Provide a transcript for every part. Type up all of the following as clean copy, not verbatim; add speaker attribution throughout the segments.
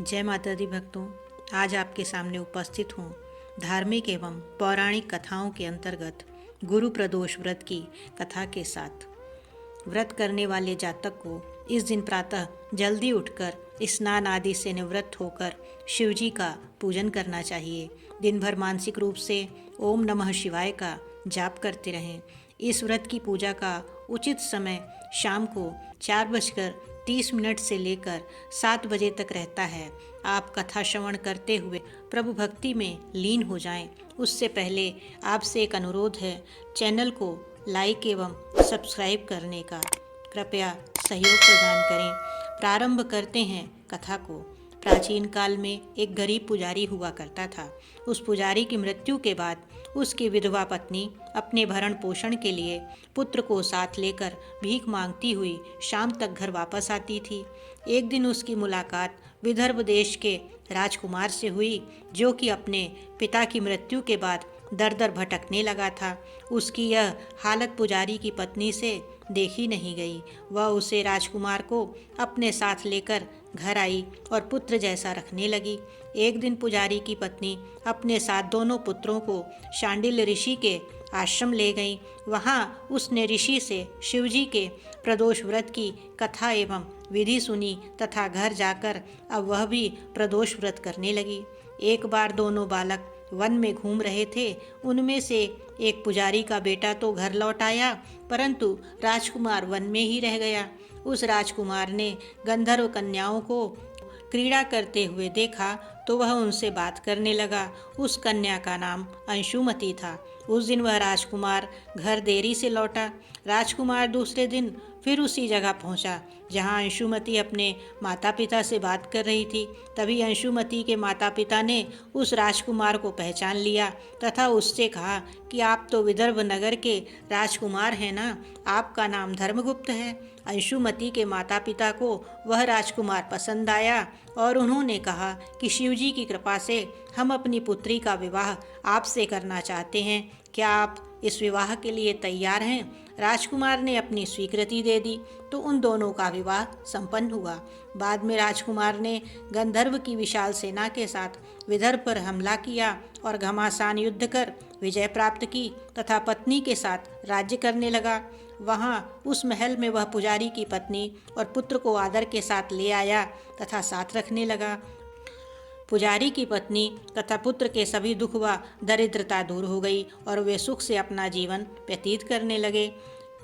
Speaker 1: जय माता दी भक्तों, आज आपके सामने उपस्थित हूँ धार्मिक एवं पौराणिक कथाओं के अंतर्गत गुरु प्रदोष व्रत की कथा के साथ। व्रत करने वाले जातक को इस दिन प्रातः जल्दी उठकर स्नान आदि से निवृत्त होकर शिवजी का पूजन करना चाहिए। दिन भर मानसिक रूप से ओम नमः शिवाय का जाप करते रहें। इस व्रत की पूजा का उचित समय शाम को 4:30 से लेकर 7 बजे तक रहता है। आप कथा श्रवण करते हुए प्रभु भक्ति में लीन हो जाएं। उससे पहले आपसे एक अनुरोध है, चैनल को लाइक एवं सब्सक्राइब करने का कृपया सहयोग प्रदान करें। प्रारंभ करते हैं कथा को। प्राचीन काल में एक गरीब पुजारी हुआ करता था। उस पुजारी की मृत्यु के बाद उसकी विधवा पत्नी अपने भरण पोषण के लिए पुत्र को साथ लेकर भीख मांगती हुई शाम तक घर वापस आती थी। एक दिन उसकी मुलाकात विदर्भ देश के राजकुमार से हुई, जो कि अपने पिता की मृत्यु के बाद दर दर भटकने लगा था। उसकी यह हालत पुजारी की पत्नी से देखी नहीं गई। वह उसे राजकुमार को अपने साथ लेकर घर आई और पुत्र जैसा रखने लगी। एक दिन पुजारी की पत्नी अपने साथ दोनों पुत्रों को शांडिल्य ऋषि के आश्रम ले गई। वहाँ उसने ऋषि से शिवजी के प्रदोष व्रत की कथा एवं विधि सुनी तथा घर जाकर अब वह भी प्रदोष व्रत करने लगी। एक बार दोनों बालक वन में घूम रहे थे। उनमें से एक पुजारी का बेटा तो घर लौट आया, परंतु राजकुमार वन में ही रह गया। उस राजकुमार ने गंधर्व कन्याओं को क्रीड़ा करते हुए देखा तो वह उनसे बात करने लगा। उस कन्या का नाम अंशुमति था। उस दिन वह राजकुमार घर देरी से लौटा। राजकुमार दूसरे दिन फिर उसी जगह पहुंचा जहां अंशुमति अपने माता पिता से बात कर रही थी। तभी अंशुमति के माता पिता ने उस राजकुमार को पहचान लिया तथा उससे कहा कि आप तो विदर्भ नगर के राजकुमार हैं ना, आपका नाम धर्मगुप्त है। अंशुमति के माता पिता को वह राजकुमार पसंद आया और उन्होंने कहा कि शिवजी की कृपा से हम अपनी पुत्री का विवाह आपसे करना चाहते हैं। क्या आप इस विवाह के लिए तैयार हैं? राजकुमार ने अपनी स्वीकृति दे दी तो उन दोनों का विवाह संपन्न हुआ। बाद में राजकुमार ने गंधर्व की विशाल सेना के साथ विदर्भ पर हमला किया और घमासान युद्ध कर विजय प्राप्त की तथा पत्नी के साथ राज्य करने लगा। वहाँ उस महल में वह पुजारी की पत्नी और पुत्र को आदर के साथ ले आया तथा साथ रखने लगा। पुजारी की पत्नी तथा पुत्र के सभी दुख व दरिद्रता दूर हो गई और वे सुख से अपना जीवन व्यतीत करने लगे।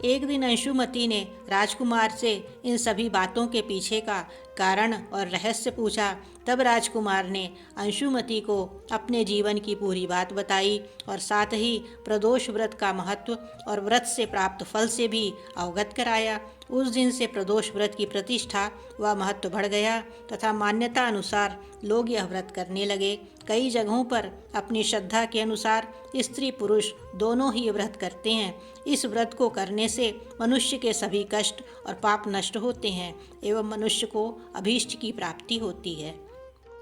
Speaker 1: एक दिन अंशुमति ने राजकुमार से इन सभी बातों के पीछे का कारण और रहस्य पूछा। तब राजकुमार ने अंशुमति को अपने जीवन की पूरी बात बताई और साथ ही प्रदोष व्रत का महत्व और व्रत से प्राप्त फल से भी अवगत कराया। उस दिन से प्रदोष व्रत की प्रतिष्ठा व महत्व बढ़ गया तथा मान्यता अनुसार लोग यह व्रत करने लगे। कई जगहों पर अपनी श्रद्धा के अनुसार स्त्री पुरुष दोनों ही व्रत करते हैं। इस व्रत को करने से मनुष्य के सभी कष्ट और पाप नष्ट होते हैं एवं मनुष्य को अभीष्ट की प्राप्ति होती है।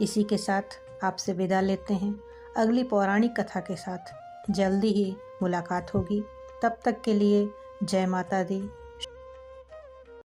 Speaker 1: इसी के साथ आपसे विदा लेते हैं। अगली पौराणिक कथा के साथ जल्दी ही मुलाकात होगी। तब तक के लिए जय माता दी।